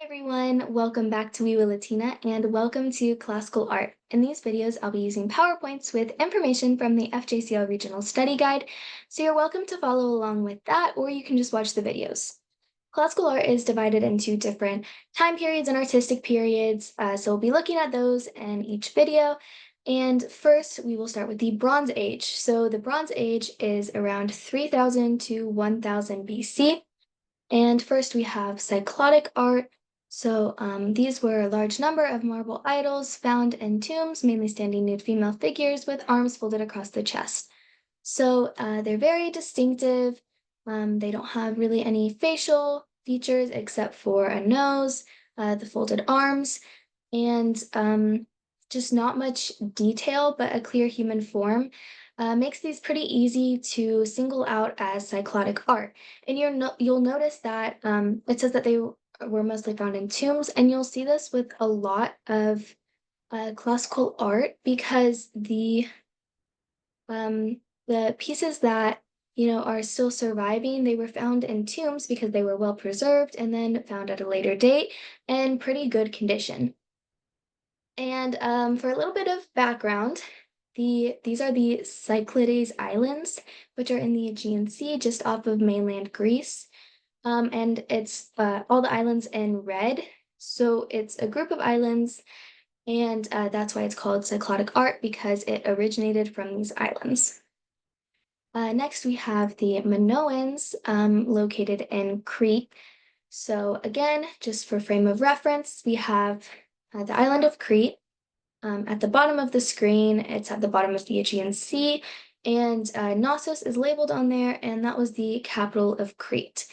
Everyone, welcome back to We Will Latina and welcome to Classical Art. In these videos, I'll be using PowerPoints with information from the FJCL Regional Study Guide, so you're welcome to follow along with that or you can just watch the videos. Classical art is divided into different time periods and artistic periods, so we'll be looking at those in each video. And first, we will start with the Bronze Age. So the Bronze Age is around 3000 to 1000 BC. And first we have cyclotic art. So these were a large number of marble idols found in tombs, mainly standing nude female figures with arms folded across the chest. So they're very distinctive. They don't have really any facial features except for a nose, the folded arms, and just not much detail, but a clear human form. Makes these pretty easy to single out as cyclotic art. And you'll notice that it says that they were mostly found in tombs, and you'll see this with a lot of classical art because the pieces that are still surviving, they were found in tombs because they were well preserved and then found at a later date in pretty good condition. And for a little bit of background, these are the Cyclades Islands, which are in the Aegean Sea, just off of mainland Greece. And it's all the islands in red. So it's a group of islands, and that's why it's called cyclotic art because it originated from these islands. Next, we have the Minoans, located in Crete. So again, just for frame of reference, we have the island of Crete. At the bottom of the screen, it's at the bottom of the Aegean Sea, and Knossos is labeled on there, and that was the capital of Crete.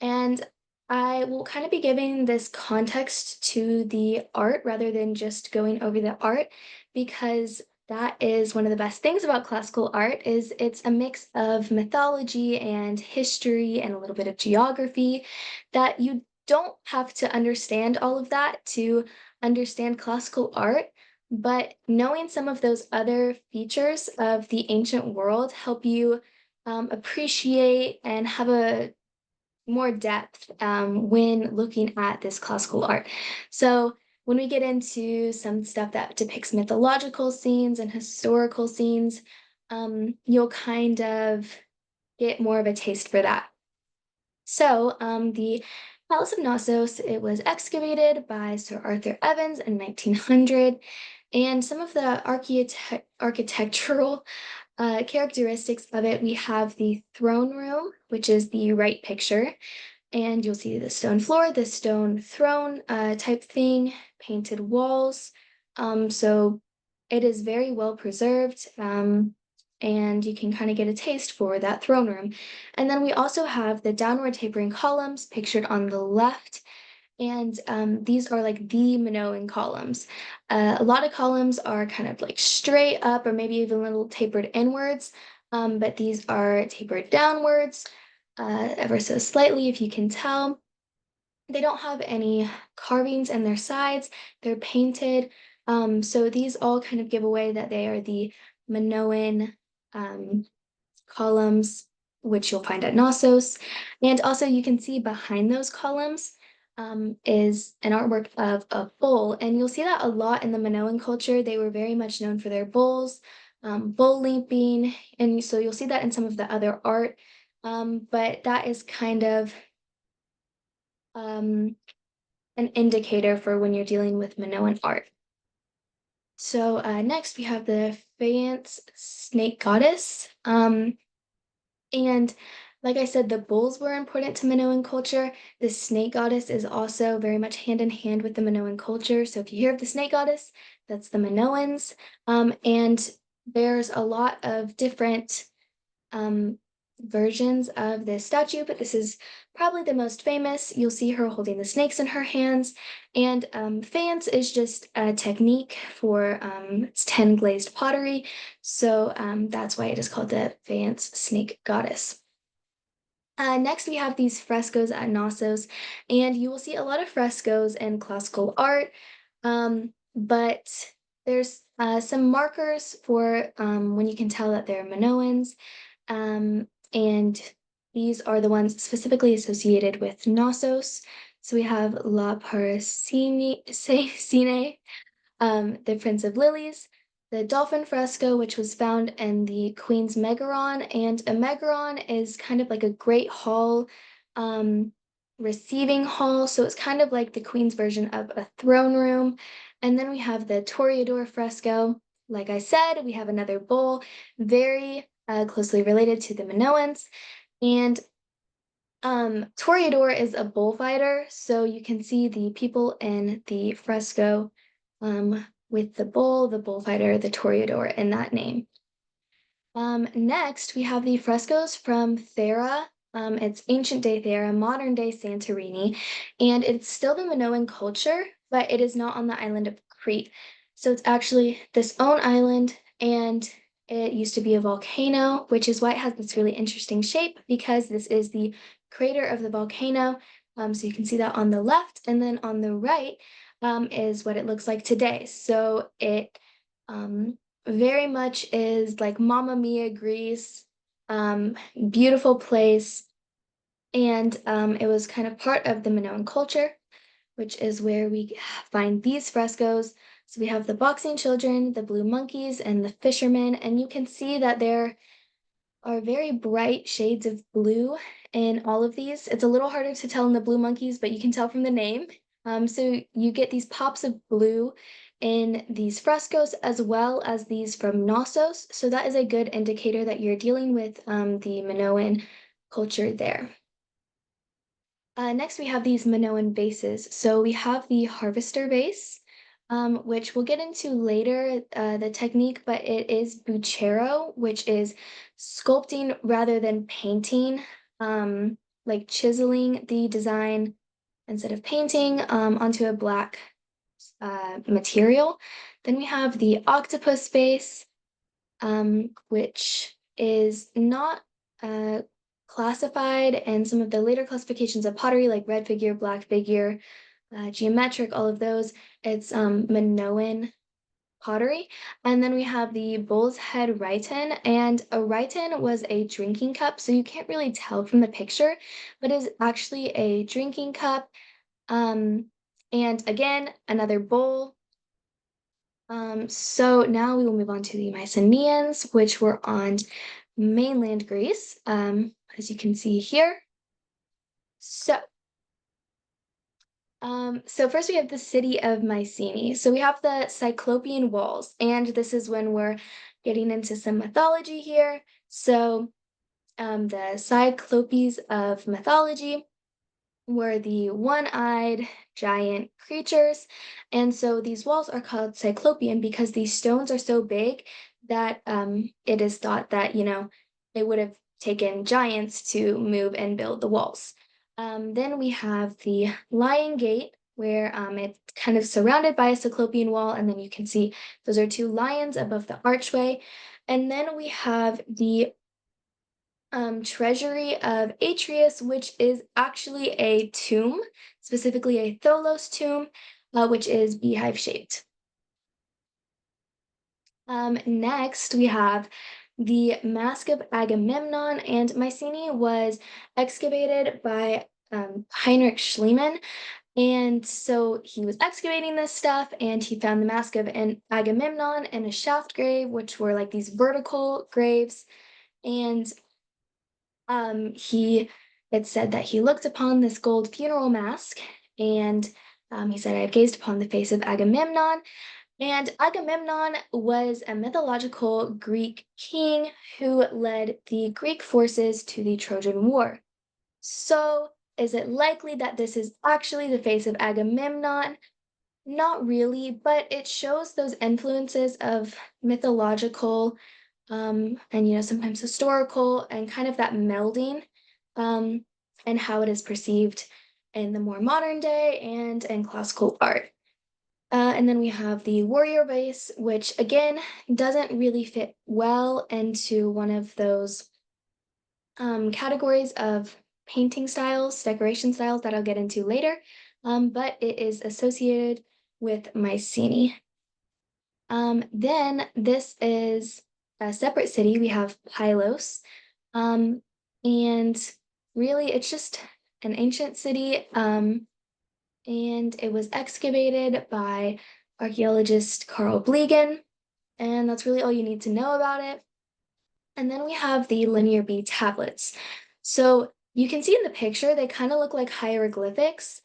And I will kind of be giving this context to the art rather than just going over the art, because that is one of the best things about classical art is it's a mix of mythology and history and a little bit of geography that you don't have to understand all of that to understand classical art, but knowing some of those other features of the ancient world help you appreciate and have a more depth when looking at this classical art. So when we get into some stuff that depicts mythological scenes and historical scenes, you'll kind of get more of a taste for that. So the Palace of Knossos, it was excavated by Sir Arthur Evans in 1900, and some of the architectural characteristics of it, we have the throne room, which is the right picture, and you'll see the stone floor, the stone throne type thing, painted walls. So it is very well preserved, and you can kind of get a taste for that throne room. And then we also have the downward tapering columns pictured on the left, and these are like the Minoan columns. A lot of columns are kind of like straight up or maybe even a little tapered inwards, but these are tapered downwards ever so slightly, if you can tell. They don't have any carvings in their sides, they're painted. So these all kind of give away that they are the Minoan um, columns, which you'll find at Knossos. And also you can see behind those columns is an artwork of a bull, and you'll see that a lot in the Minoan culture. They were very much known for their bulls, bull leaping, and so you'll see that in some of the other art. But that is kind of um, an indicator for when you're dealing with Minoan art. So next we have the Faience snake goddess. And like I said, the bulls were important to Minoan culture. The snake goddess is also very much hand in hand with the Minoan culture. So if you hear of the snake goddess, that's the Minoans. And there's a lot of different um, versions of this statue, but this is probably the most famous. You'll see her holding the snakes in her hands. And faience is just a technique for it's 10 glazed pottery. So that's why it is called the faience snake goddess. Next, we have these frescoes at Knossos, and you will see a lot of frescoes in classical art, but there's some markers for when you can tell that they're Minoans, and these are the ones specifically associated with Knossos. So we have La Paracine, the Prince of Lilies, the Dolphin fresco, which was found in the Queen's Megaron, and a Megaron is kind of like a great hall, um, receiving hall, so it's kind of like the Queen's version of a throne room. And then we have the Toreador fresco. Like I said, we have another bull, very closely related to the Minoans. And Toreador is a bullfighter, so you can see the people in the fresco with the bull, the bullfighter, the Toreador in that name. Next, we have the frescoes from Thera. It's ancient day Thera, modern day Santorini, and it's still the Minoan culture, but it is not on the island of Crete. So it's actually this own island, and it used to be a volcano, which is why it has this really interesting shape because this is the crater of the volcano. So you can see that on the left, and then on the right is what it looks like today. So it um, very much is like Mamma Mia, Greece, beautiful place. And it was kind of part of the Minoan culture, which is where we find these frescoes. So we have the boxing children, the blue monkeys, and the fishermen, and you can see that there are very bright shades of blue in all of these. It's a little harder to tell in the blue monkeys, but you can tell from the name. So you get these pops of blue in these frescoes as well as these from Knossos. So that is a good indicator that you're dealing with the Minoan culture there. Next, we have these Minoan vases. So we have the harvester vase, which we'll get into later, the technique, but it is bucero, which is sculpting rather than painting, like chiseling the design instead of painting onto a black material. Then we have the octopus vase, which is not classified in some of the later classifications of pottery, like red figure, black figure, geometric, all of those. It's Minoan pottery. And then we have the bull's head rhyton, and a rhyton was a drinking cup, so you can't really tell from the picture, but is actually a drinking cup. Um, and again, another bowl. So now we will move on to the Mycenaeans, which were on mainland Greece, as you can see here. So, so first we have the city of Mycenae. So we have the Cyclopean walls, and this is when we're getting into some mythology here. So, the Cyclopes of mythology were the one-eyed giant creatures. And so these walls are called Cyclopean because these stones are so big that it is thought that, it would have taken giants to move and build the walls. Then we have the Lion Gate, where it's kind of surrounded by a Cyclopean wall, and then you can see those are two lions above the archway. And then we have the treasury of Atreus, which is actually a tomb, specifically a Tholos tomb, which is beehive shaped. Next, we have the Mask of Agamemnon, and Mycenae was excavated by Heinrich Schliemann. And so he was excavating this stuff and he found the Mask of Agamemnon and a shaft grave, which were like these vertical graves. And he it said that he looked upon this gold funeral mask, and he said, I have gazed upon the face of Agamemnon. And Agamemnon was a mythological Greek king who led the Greek forces to the Trojan War. So, is it likely that this is actually the face of Agamemnon? Not really, but it shows those influences of mythological and sometimes historical and kind of that melding um, and how it is perceived in the more modern day and in classical art. And then we have the warrior base, which again doesn't really fit well into one of those categories of painting styles, decoration styles that I'll get into later, but it is associated with Mycenae. Then this is a separate city. We have Pylos, and really it's just an ancient city. and it was excavated by archaeologist Carl Blegen, and that's really all you need to know about it. And then we have the Linear B tablets. So you can see in the picture, they kind of look like hieroglyphics.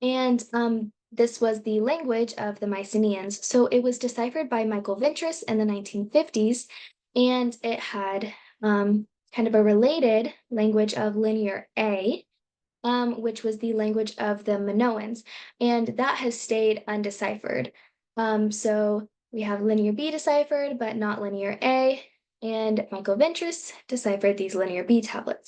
And this was the language of the Mycenaeans. So it was deciphered by Michael Ventris in the 1950s, and it had kind of a related language of Linear A, which was the language of the Minoans, and that has stayed undeciphered. So we have Linear B deciphered, but not Linear A, and Michael Ventris deciphered these Linear B tablets.